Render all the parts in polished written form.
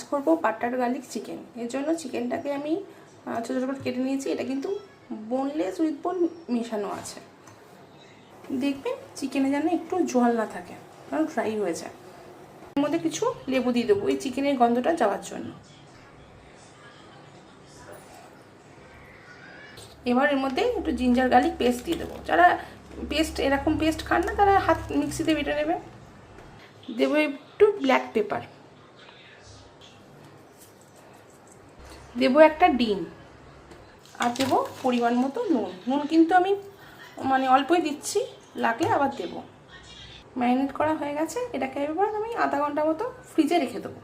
করব butter garlic chicken. এর জন্য চিকেনটাকে আমি ছোটো ছোটো করে কেটে নিয়েছি। এটা কিন্তু বোনলেস উইথ বোন মেশানো আছে। দেখবেন চিকেনে যেন একটু জল না থাকে, কারণ ফ্রাই হয়ে যায়। এর মধ্যে কিছু লেবু দিয়ে দেবো এই চিকেনের গন্ধটা যাওয়ার জন্য। এবার এর মধ্যে একটু জিঞ্জার গার্লিক পেস্ট দিয়ে দেবো। যারা পেস্ট এরকম পেস্ট খান না তারা হাত মিক্সিতে বেটে নেবে। দেবো একটু ব্ল্যাক পেপার, দেবো একটা ডিম, আর দেবো পরিমাণ মতো নুন। নুন কিন্তু আমি অল্পই দিচ্ছি, লাগলে আবার দেবো। ম্যারিনেট করা হয়ে গেছে। এটাকে এবার আমি আধা ঘন্টা মতো ফ্রিজে রেখে দেবো।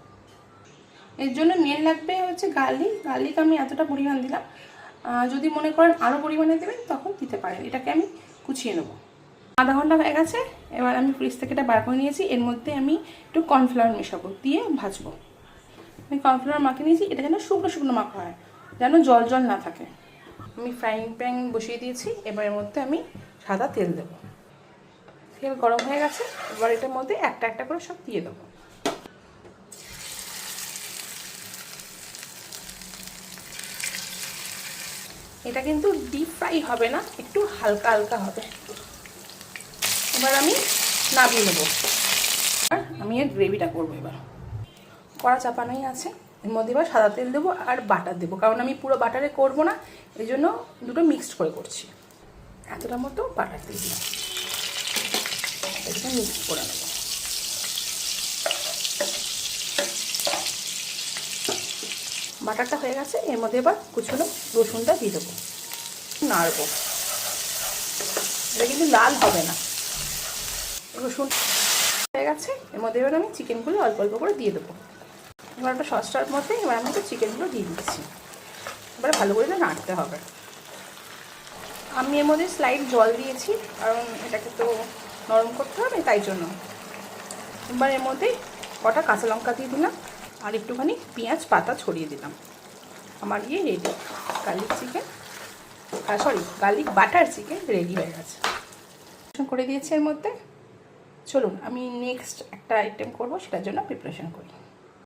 এর জন্য মেন লাগবে হচ্ছে গার্লিক। গার্লিক আমি এতটা পরিমাণ দিলাম, যদি মনে করেন আরও পরিমাণে দেবেন তখন দিতে পারেন। এটাকে আমি কুচিয়ে নেবো। আধা ঘন্টা হয়ে গেছে। এবার আমি ফ্রিজ থেকে এটা বার করে নিয়েছি। এর মধ্যে আমি একটু কর্নফ্লাওয়ার মেশাবো, দিয়ে ভাজবো। আমি কর্নফ্লাওয়ার মাখিয়ে নিয়েছি। এটা যেন শুকনো শুকনো মাখা হয়, যেন জল জল না থাকে। আমি ফ্রাইং প্যান বসিয়ে দিয়েছি। এবার এর মধ্যে আমি সাদা তেল দেবো। তেল গরম হয়ে গেছে। এবার এটার মধ্যে একটা একটা করে সব দিয়ে দেবো। এটা কিন্তু ডিপ ফ্রাই হবে না, একটু হালকা হালকা হবে। এবার আমি নামিয়ে নেবো। আমি এর গ্রেভিটা করবো। এবার কড়া চাপানোই আছে। এর মধ্যে এবার সাদা তেল দেবো আর বাটার দেবো, কারণ আমি পুরো বাটারে করবো না, এই জন্য দুটো মিক্সড করে করছি। এতটা মতো বাটার দিয়ে দিলাম, এটা মিক্স করে নেবো। বাটারটা হয়ে গেছে। এর মধ্যে এবার কুচনো রসুনটা দিয়ে দেবো, নাড়বো। এটা কিন্তু লাল হবে না। রসুন হয়ে গেছে। এর মধ্যে এবার আমি চিকেনগুলো অল্প অল্প করে দিয়ে দেবো। এবার একটা সসটার মধ্যে এবার আমি তো চিকেনগুলো দিয়ে দিচ্ছি। এবার ভালো করে নাড়তে হবে। আমি এর মধ্যে স্লাইড জল দিয়েছি, কারণ এটাকে তো নরম করতে হবে, তাই জন্য। এবার এর মধ্যে কটা কাঁচা লঙ্কা দিয়ে দিলাম, আর একটুখানি পেঁয়াজ পাতা ছড়িয়ে দিলাম। আমার ready garlic chicken, garlic butter chicken ready হয়ে গেছে। করে দিয়েছি এর মধ্যে। চলুন আমি নেক্সট একটা আইটেম করবো, সেটার জন্য প্রিপারেশন করি।